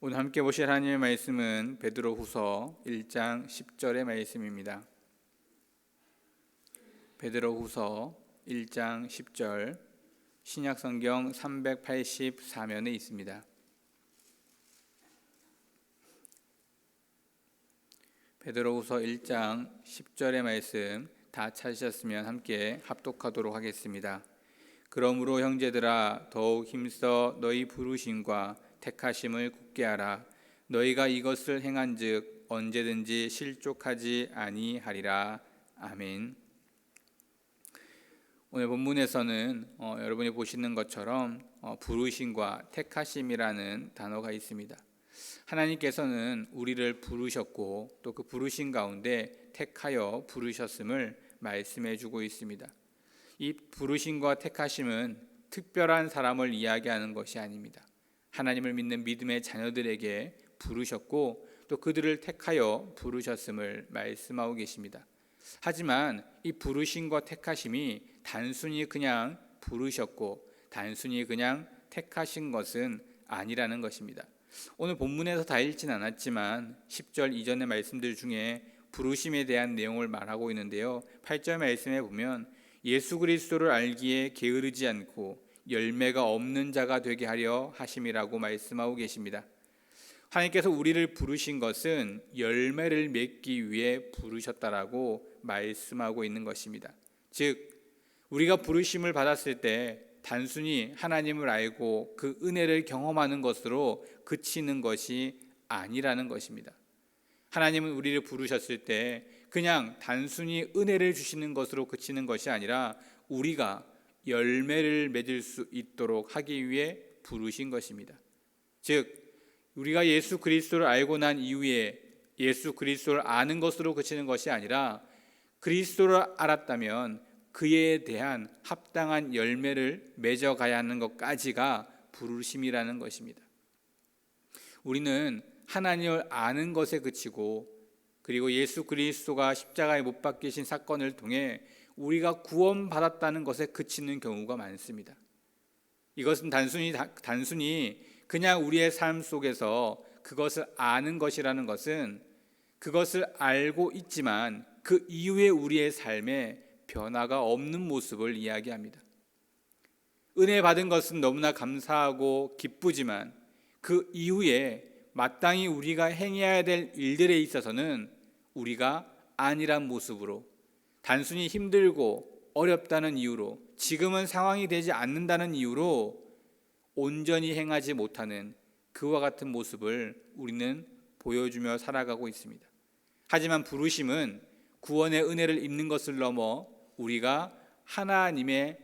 오늘 함께 보실 하나님의 말씀은 베드로후서 1장 10절의 말씀입니다. 베드로후서 1장 10절 신약성경 384면에 있습니다. 베드로후서 1장 10절의 말씀 다 찾으셨으면 함께 합독하도록 하겠습니다. 그러므로 형제들아 더욱 힘써 너희 부르심과 택하심을 굳게 하라. 너희가 이것을 행한즉 언제든지 실족하지 아니하리라. 아멘. 오늘 본문에서는 여러분이 보시는 것처럼 부르심과 택하심이라는 단어가 있습니다. 하나님께서는 우리를 부르셨고 또 그 부르심 가운데 택하여 부르셨음을 말씀해 주고 있습니다. 이 부르심과 택하심은 특별한 사람을 이야기하는 것이 아닙니다. 하나님을 믿는 믿음의 자녀들에게 부르셨고 또 그들을 택하여 부르셨음을 말씀하고 계십니다. 하지만 이 부르심과 택하심이 단순히 그냥 부르셨고 단순히 그냥 택하신 것은 아니라는 것입니다. 오늘 본문에서 다 읽진 않았지만 10절 이전의 말씀들 중에 부르심에 대한 내용을 말하고 있는데요. 8절 말씀에 보면 예수 그리스도를 알기에 게으르지 않고 열매가 없는 자가 되게 하려 하심이라고 말씀하고 계십니다. 하나님께서 우리를 부르신 것은 열매를 맺기 위해 부르셨다라고 말씀하고 있는 것입니다. 즉 우리가 부르심을 받았을 때 단순히 하나님을 알고 그 은혜를 경험하는 것으로 그치는 것이 아니라는 것입니다. 하나님은 우리를 부르셨을 때 그냥 단순히 은혜를 주시는 것으로 그치는 것이 아니라 우리가 열매를 맺을 수 있도록 하기 위해 부르신 것입니다. 즉 우리가 예수 그리스도를 알고 난 이후에 예수 그리스도를 아는 것으로 그치는 것이 아니라 그리스도를 알았다면 그에 대한 합당한 열매를 맺어가야 하는 것까지가 부르심이라는 것입니다. 우리는 하나님을 아는 것에 그치고 그리고 예수 그리스도가 십자가에 못 박히신 사건을 통해 우리가 구원받았다는 것에 그치는 경우가 많습니다. 이것은 단순히 그냥 우리의 삶 속에서 그것을 아는 것이라는 것은 그것을 알고 있지만 그 이후에 우리의 삶에 변화가 없는 모습을 이야기합니다. 은혜 받은 것은 너무나 감사하고 기쁘지만 그 이후에 마땅히 우리가 행해야 될 일들에 있어서는 우리가 아니란 모습으로 단순히 힘들고 어렵다는 이유로 지금은 상황이 되지 않는다는 이유로 온전히 행하지 못하는 그와 같은 모습을 우리는 보여주며 살아가고 있습니다. 하지만 부르심은 구원의 은혜를 입는 것을 넘어 우리가 하나님의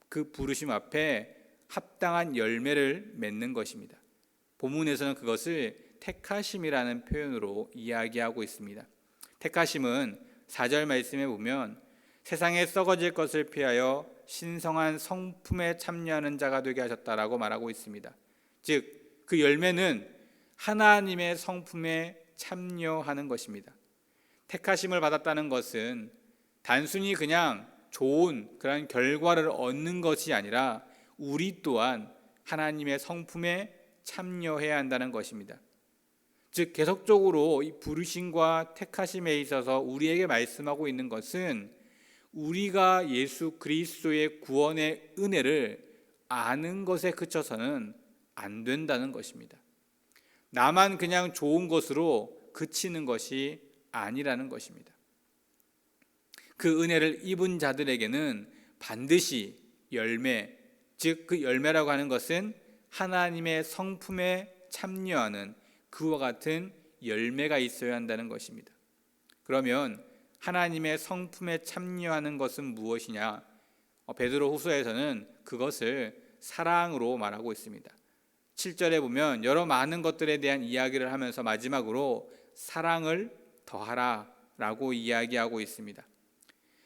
그 부르심 앞에 합당한 열매를 맺는 것입니다. 본문에서는 그것을 택하심이라는 표현으로 이야기하고 있습니다. 택하심은 4절 말씀에 보면 세상에 썩어질 것을 피하여 신성한 성품에 참여하는 자가 되게 하셨다라고 말하고 있습니다. 즉, 그 열매는 하나님의 성품에 참여하는 것입니다. 택하심을 받았다는 것은 단순히 그냥 좋은 그런 결과를 얻는 것이 아니라 우리 또한 하나님의 성품에 참여해야 한다는 것입니다. 즉 계속적으로 이 부르심과 택하심에 있어서 우리에게 말씀하고 있는 것은 우리가 예수 그리스도의 구원의 은혜를 아는 것에 그쳐서는 안 된다는 것입니다. 나만 그냥 좋은 것으로 그치는 것이 아니라는 것입니다. 그 은혜를 입은 자들에게는 반드시 열매, 즉 그 열매라고 하는 것은 하나님의 성품에 참여하는 그와 같은 열매가 있어야 한다는 것입니다. 그러면 하나님의 성품에 참여하는 것은 무엇이냐? 베드로후서에서는 그것을 사랑으로 말하고 있습니다. 7절에 보면 여러 많은 것들에 대한 이야기를 하면서 마지막으로 사랑을 더하라 라고 이야기하고 있습니다.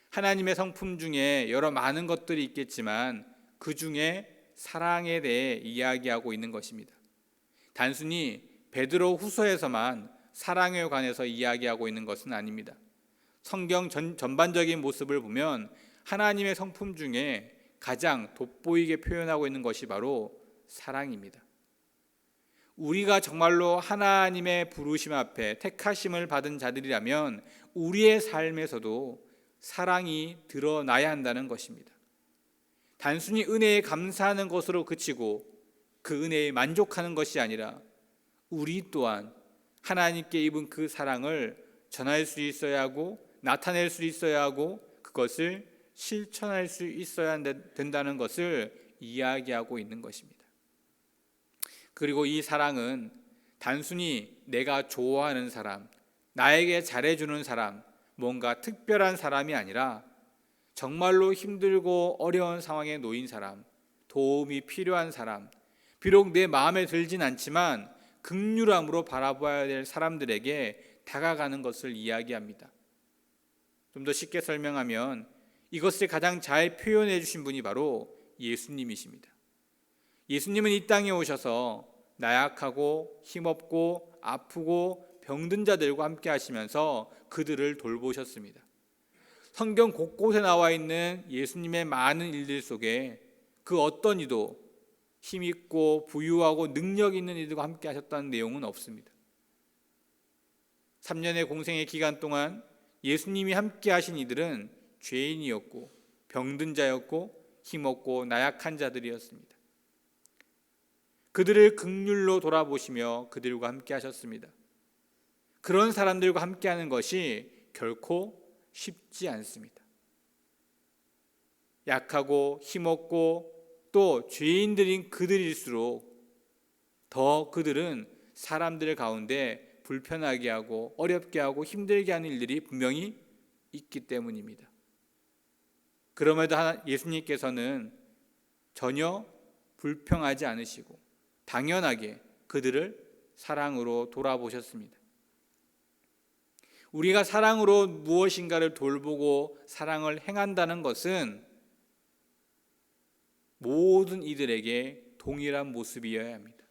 하나님의 성품 중에 여러 많은 것들이 있겠지만 그 중에 사랑에 대해 이야기하고 있는 것입니다. 단순히 베드로후서에서만 사랑에 관해서 이야기하고 있는 것은 아닙니다. 성경 전반적인 모습을 보면 하나님의 성품 중에 가장 돋보이게 표현하고 있는 것이 바로 사랑입니다. 우리가 정말로 하나님의 부르심 앞에 택하심을 받은 자들이라면 우리의 삶에서도 사랑이 드러나야 한다는 것입니다. 단순히 은혜에 감사하는 것으로 그치고 그 은혜에 만족하는 것이 아니라 우리 또한 하나님께 입은 그 사랑을 전할 수 있어야 하고 나타낼 수 있어야 하고 그것을 실천할 수 있어야 된다는 것을 이야기하고 있는 것입니다. 그리고 이 사랑은 단순히 내가 좋아하는 사람, 나에게 잘해주는 사람, 뭔가 특별한 사람이 아니라 정말로 힘들고 어려운 상황에 놓인 사람, 도움이 필요한 사람, 비록 내 마음에 들진 않지만 긍휼함으로 바라봐야 될 사람들에게 다가가는 것을 이야기합니다. 좀 더 쉽게 설명하면 이것을 가장 잘 표현해 주신 분이 바로 예수님이십니다. 예수님은 이 땅에 오셔서 나약하고 힘없고 아프고 병든 자들과 함께 하시면서 그들을 돌보셨습니다. 성경 곳곳에 나와 있는 예수님의 많은 일들 속에 그 어떤 이도 힘있고 부유하고 능력 있는 이들과 함께 하셨다는 내용은 없습니다. 3년의 공생의 기간 동안 예수님이 함께 하신 이들은 죄인이었고 병든 자였고 힘없고 나약한 자들이었습니다. 그들을 긍휼로 돌아보시며 그들과 함께 하셨습니다. 그런 사람들과 함께하는 것이 결코 쉽지 않습니다. 약하고 힘없고 또 죄인들인 그들일수록 더 그들은 사람들 가운데 불편하게 하고 어렵게 하고 힘들게 하는 일들이 분명히 있기 때문입니다. 그럼에도 예수님께서는 전혀 불평하지 않으시고 당연하게 그들을 사랑으로 돌아보셨습니다. 우리가 사랑으로 무엇인가를 돌보고 사랑을 행한다는 것은 모든 이들에게 동일한 모습이어야 합니다.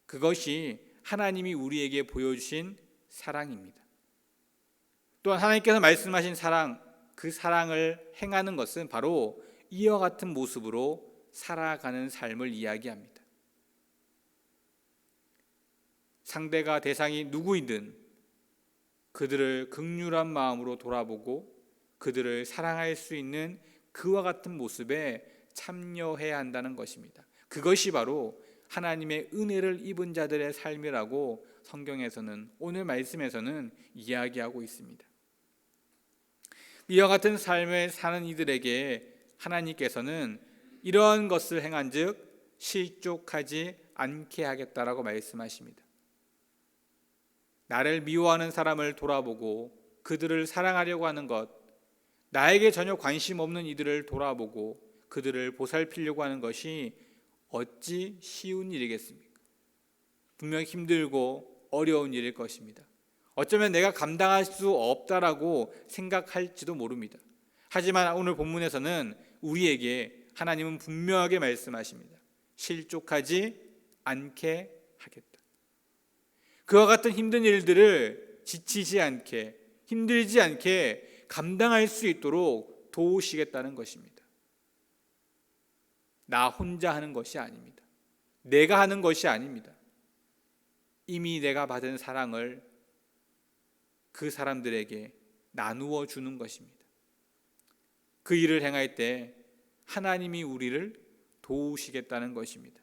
그것이 하나님이 우리에게 보여주신 사랑입니다. 또한 하나님께서 말씀하신 사랑, 그 사랑을 행하는 것은 바로 이와 같은 모습으로 살아가는 삶을 이야기합니다. 상대가 대상이 누구이든 그들을 긍휼한 마음으로 돌아보고 그들을 사랑할 수 있는 그와 같은 모습에 참여해야 한다는 것입니다. 그것이 바로 하나님의 은혜를 입은 자들의 삶이라고 성경에서는 오늘 말씀에서는 이야기하고 있습니다. 이와 같은 삶을 사는 이들에게 하나님께서는 이러한 것을 행한즉 실족하지 않게 하겠다라고 말씀하십니다. 나를 미워하는 사람을 돌아보고 그들을 사랑하려고 하는 것, 나에게 전혀 관심 없는 이들을 돌아보고 그들을 보살피려고 하는 것이 어찌 쉬운 일이겠습니까? 분명 힘들고 어려운 일일 것입니다. 어쩌면 내가 감당할 수 없다라고 생각할지도 모릅니다. 하지만 오늘 본문에서는 우리에게 하나님은 분명하게 말씀하십니다. 실족하지 않게 하겠다. 그와 같은 힘든 일들을 지치지 않게, 힘들지 않게 감당할 수 있도록 도우시겠다는 것입니다. 나 혼자 하는 것이 아닙니다. 내가 하는 것이 아닙니다. 이미 내가 받은 사랑을 그 사람들에게 나누어 주는 것입니다. 그 일을 행할 때 하나님이 우리를 도우시겠다는 것입니다.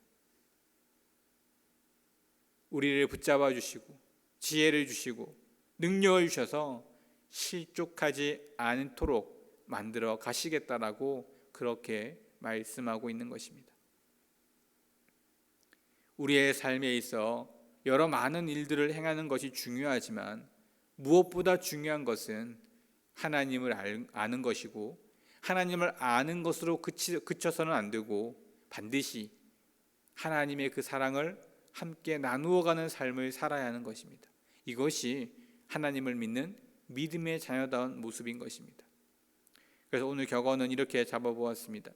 우리를 붙잡아 주시고 지혜를 주시고 능력을 주셔서 실족하지 않도록 만들어 가시겠다라고 그렇게 말씀하고 있는 것입니다. 우리의 삶에 있어 여러 많은 일들을 행하는 것이 중요하지만 무엇보다 중요한 것은 하나님을 아는 것이고 하나님을 아는 것으로 그쳐서는 안 되고 반드시 하나님의 그 사랑을 함께 나누어가는 삶을 살아야 하는 것입니다. 이것이 하나님을 믿는 믿음의 자녀다운 모습인 것입니다. 그래서 오늘 격언은 이렇게 잡아보았습니다.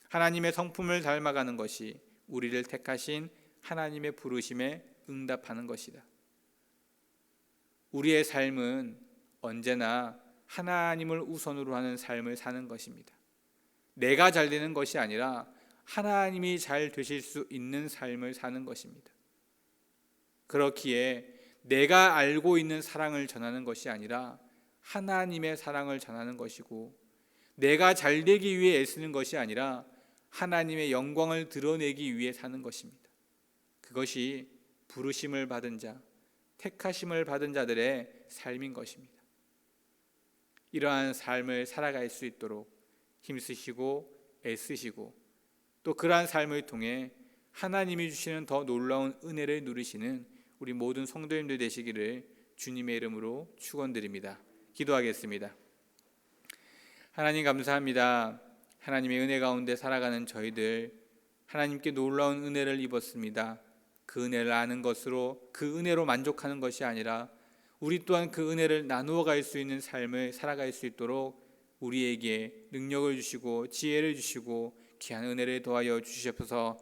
하나님의 성품을 닮아가는 것이 우리를 택하신 하나님의 부르심에 응답하는 것이다. 우리의 삶은 언제나 하나님을 우선으로 하는 삶을 사는 것입니다. 내가 잘 되는 것이 아니라 하나님이 잘 되실 수 있는 삶을 사는 것입니다. 그렇기에 내가 알고 있는 사랑을 전하는 것이 아니라 하나님의 사랑을 전하는 것이고, 내가 잘 되기 위해 애쓰는 것이 아니라 하나님의 영광을 드러내기 위해 사는 것입니다. 그것이 부르심을 받은 자, 택하심을 받은 자들의 삶인 것입니다. 이러한 삶을 살아갈 수 있도록 힘쓰시고 애쓰시고, 또 그러한 삶을 통해 하나님이 주시는 더 놀라운 은혜를 누리시는 우리 모든 성도님들 되시기를 주님의 이름으로 축원드립니다. 기도하겠습니다. 하나님 감사합니다. 하나님의 은혜 가운데 살아가는 저희들, 하나님께 놀라운 은혜를 입었습니다. 그 은혜를 아는 것으로, 그 은혜로 만족하는 것이 아니라 우리 또한 그 은혜를 나누어 갈 수 있는 삶을 살아갈 수 있도록 우리에게 능력을 주시고 지혜를 주시고 귀한 은혜를 더하여 주시옵소서.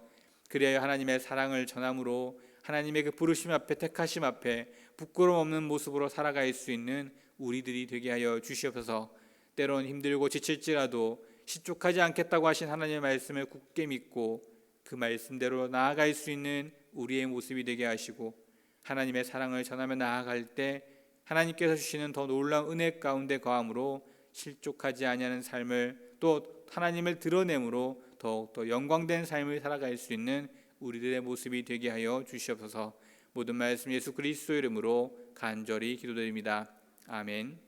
그리하여 하나님의 사랑을 전함으로 하나님의 그 부르심 앞에, 택하심 앞에 부끄러움 없는 모습으로 살아갈 수 있는 우리들이 되게 하여 주시옵소서. 때론 힘들고 지칠지라도 실족하지 않겠다고 하신 하나님의 말씀을 굳게 믿고 그 말씀대로 나아갈 수 있는 우리의 모습이 되게 하시고, 하나님의 사랑을 전하며 나아갈 때 하나님께서 주시는 더 놀라운 은혜 가운데 거함으로 실족하지 아니하는 삶을, 또 하나님을 드러내므로 더욱더 영광된 삶을 살아갈 수 있는 우리들의 모습이 되게 하여 주시옵소서. 모든 말씀 예수 그리스도 이름으로 간절히 기도드립니다. 아멘.